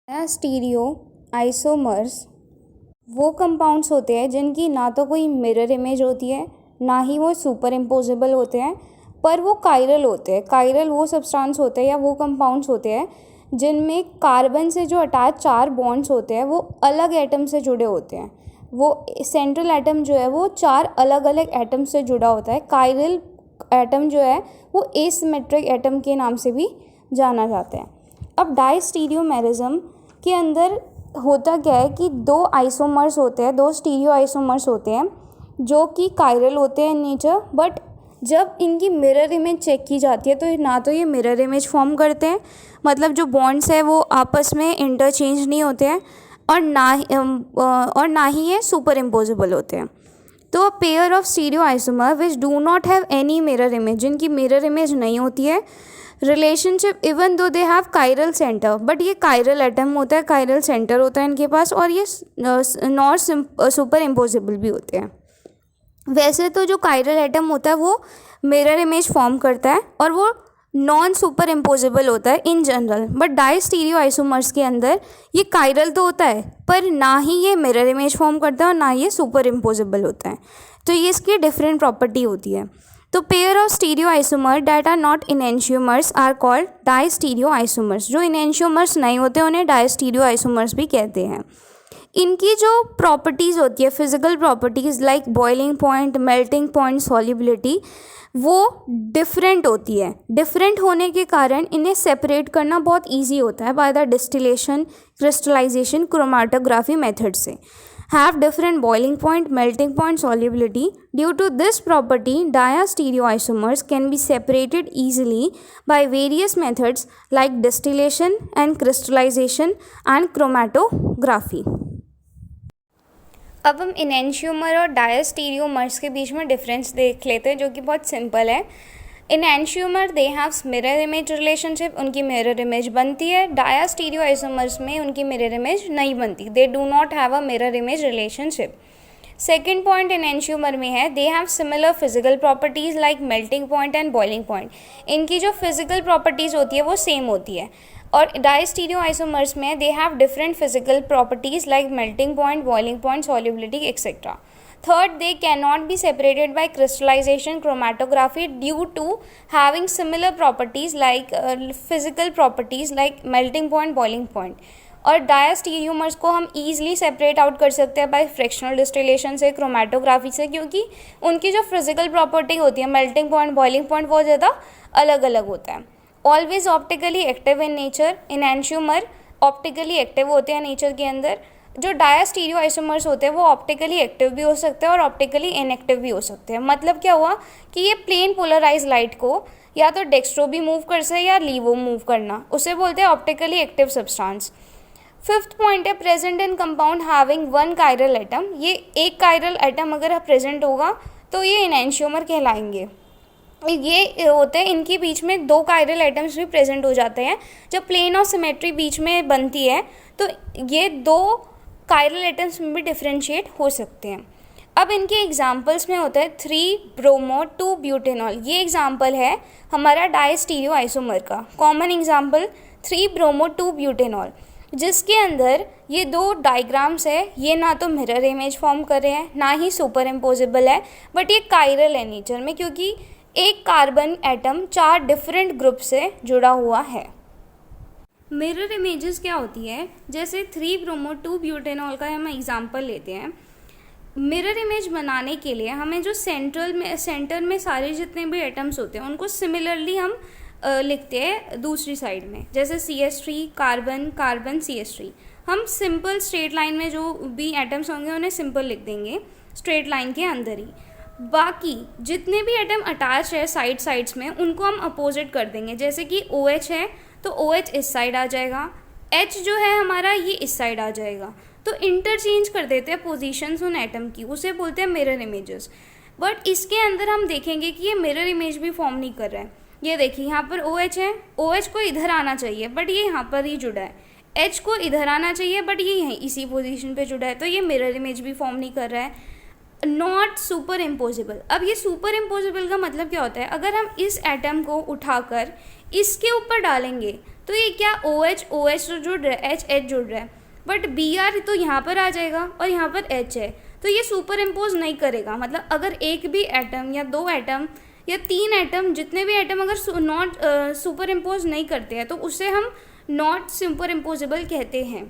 Stereo isomers वो compounds होते हैं जिनकी ना तो कोई मिरर इमेज होती है, ना ही वो सुपर इम्पोजेबल होते हैं, पर वो कायरल होते हैं। कायरल वो सब्सटेंस होते हैं या वो कंपाउंड्स होते हैं जिनमें कार्बन से जो अटैच 4 बॉन्ड्स होते हैं वो अलग एटम से जुड़े होते हैं। वो सेंट्रल एटम जो है वो 4 अलग अलग एटम से जुड़ा होता है। कायरल एटम जो है वो एसिमेट्रिक एटम के नाम से भी जाना जाता है। अब डायस्टीरियोमेरिज्म के अंदर होता क्या है कि 2 आइसोमर्स होते हैं, 2 स्टीरियो आइसोमर्स होते हैं जो कि कायरल होते हैं इन नेचर, बट जब इनकी मिरर इमेज चेक की जाती है तो ना तो ये मिरर इमेज फॉर्म करते हैं, मतलब जो बॉन्ड्स है वो आपस में इंटरचेंज नहीं होते हैं, और ना ही ये सुपर इम्पोजेबल होते हैं। तो pair of stereo isomer which do not have any mirror image, जिनकी मिरर इमेज नहीं होती है, relationship even though they have chiral centre, but ये कायरल एटम होता है, कायरल सेंटर होता है इनके पास, और ये नॉट सुपर इम्पोजेबल भी होते हैं। वैसे तो जो कायरल एटम होता है वो मिरर इमेज फॉर्म करता है और वो नॉन सुपर इम्पोजेबल होता है in general, but diastereo isomers के अंदर ये कायरल तो होता है पर ना ही ये मिरर इमेज फॉर्म करता है और ना ये सुपर इम्पोजेबल होता है। तो ये इसकी डिफरेंट प्रॉपर्टी होती है। तो pair of stereo isomer that are not enantiomers are called diastereo isomers. जो इनेंशियोमर्स नहीं होते उन्हें डायस्टीरियो आइसोमर्स भी कहते हैं। इनकी जो प्रॉपर्टीज़ होती है, physical properties like boiling point, melting point, solubility, वो डिफरेंट होती है। डिफरेंट होने के कारण इन्हें सेपरेट करना बहुत ईजी होता है by the distillation, crystallization, chromatography method से। Have different boiling point, melting point, solubility. Due to this property, diastereoisomers can be separated easily by various methods like distillation and crystallization and chromatography. अब हम enantiomer और diastereomers के बीच में difference देख लेते हैं जो कि बहुत सिंपल है। Enantiomer they have mirror image relationship, उनकी मिरर इमेज बनती है। डायस्टीरियो आइसोमर्स में उनकी मिरर इमेज नहीं बनती, they do not have a mirror image relationship. Second point enantiomer में है, they have similar physical properties like melting point and boiling point. इनकी जो फिजिकल प्रॉपर्टीज़ होती है वो सेम होती है। और डायस्टीरियो आइसोमर्स में they have different physical properties like melting point, boiling point, solubility etcetera. Third, they cannot be separated by crystallization, chromatography due to having similar properties like physical properties like melting point, boiling point. और diastereomers को हम easily separate out कर सकते हैं bye fractional distillation से, chromatography से, क्योंकि उनकी जो फिजिकल प्रॉपर्टी होती है मेल्टिंग पॉइंट, बॉइलिंग पॉइंट, बहुत ज़्यादा अलग अलग होता है। Always optically active in nature, enantiomer optically active होते हैं नेचर के अंदर। जो डायस्टीरियो आइसोमर्स होते हैं वो ऑप्टिकली एक्टिव भी हो सकते हैं और ऑप्टिकली इनएक्टिव भी हो सकते हैं। मतलब क्या हुआ कि ये प्लेन पोलराइज लाइट को या तो डेक्स्ट्रो भी मूव कर सकते या लीवो मूव करना, उसे बोलते हैं optically active substance. Fifth point है, present in compound having 1 chiral atom. ये एक कायरल एटम अगर प्रेजेंट होगा तो ये इनेंशियोमर कहलाएंगे। ये होते हैं, इनके बीच में 2 कायरल एटम्स भी प्रेजेंट हो जाते हैं। जब प्लेन और सिमेट्री बीच में बनती है तो ये 2 कायरल एटम्स में भी डिफ्रेंशिएट हो सकते हैं। अब इनके एग्जाम्पल्स में होता है 3 ब्रोमो 2 ब्यूटेनॉल। ये एग्जाम्पल है हमारा डायस्टीरियो आइसोमर का। कॉमन एग्जाम्पल 3 ब्रोमो 2 ब्यूटेनॉल, जिसके अंदर ये 2 डायग्राम्स है। ये ना तो मिरर इमेज फॉर्म कर रहे हैं ना ही सुपर इम्पोजेबल है, बट ये कायरल है नेचर में, क्योंकि एक कार्बन एटम 4 डिफरेंट ग्रुप से जुड़ा हुआ है। मिरर इमेजेस क्या होती है, जैसे 3 ब्रोमो 2 ब्यूटेनॉल का हम एग्जांपल लेते हैं। मिरर इमेज बनाने के लिए हमें जो सेंटर में सारे जितने भी एटम्स होते हैं उनको सिमिलरली हम लिखते हैं दूसरी साइड में, जैसे CH3 कार्बन कार्बन CH3। हम सिंपल स्ट्रेट लाइन में जो भी एटम्स होंगे उन्हें सिंपल लिख देंगे स्ट्रेट लाइन के अंदर ही। बाकी जितने भी एटम अटैच है साइड्स में उनको हम अपोजिट कर देंगे। जैसे कि OH है तो OH इस साइड आ जाएगा, H जो है हमारा ये इस साइड आ जाएगा। तो इंटरचेंज कर देते हैं पोजीशंस उन एटम की, उसे बोलते हैं मिरर इमेजेस। बट इसके अंदर हम देखेंगे कि ये मिरर इमेज भी फॉर्म नहीं कर रहा है। ये देखिए यहाँ पर OH है, OH को इधर आना चाहिए बट ये यहाँ पर ही जुड़ा है। H को इधर आना चाहिए बट ये यहीं इसी पोजीशन पे जुड़ा है, तो ये मिरर इमेज भी फॉर्म नहीं कर रहा है। Not super imposable. अब ये सुपर इम्पोजिबल का मतलब क्या होता है, अगर हम इस एटम को उठाकर इसके ऊपर डालेंगे तो ये क्या OH OH तो जुड़ रहा है, H H जुड़ रहा है, बट Br तो यहाँ पर आ जाएगा और यहाँ पर H है, तो ये सुपर इम्पोज नहीं करेगा। मतलब अगर एक भी एटम या दो एटम या तीन एटम, जितने भी एटम अगर नॉट सुपर इम्पोज नहीं करते हैं तो उसे हम नॉट सुपर इम्पोजेबल कहते हैं।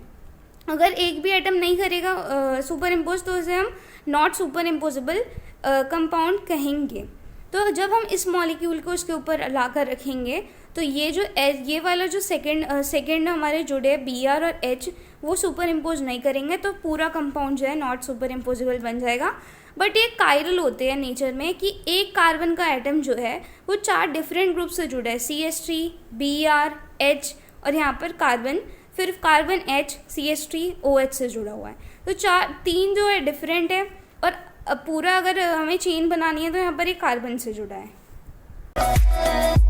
अगर एक भी एटम नहीं करेगा सुपर इम्पोज तो उसे हम नॉट सुपर इम्पोजेबल कंपाउंड कहेंगे। तो जब हम इस मॉलिक्यूल को उसके ऊपर ला कर रखेंगे तो ये वाला जो सेकेंड हमारे जुड़े Br और H वो सुपर इम्पोज नहीं करेंगे, तो पूरा कंपाउंड जो है नॉट सुपर इम्पोजेबल बन जाएगा। बट ये कायरल होते हैं नेचर में कि एक कार्बन का एटम जो है वो 4 डिफरेंट ग्रुप से जुड़ा है, CH3 Br H और यहाँ पर कार्बन, फिर कार्बन H CH3 OH से जुड़ा हुआ है। तो 3 जो है डिफरेंट है और पूरा अगर हमें चेन बनानी है तो यहाँ पर एक कार्बन से जुड़ा है।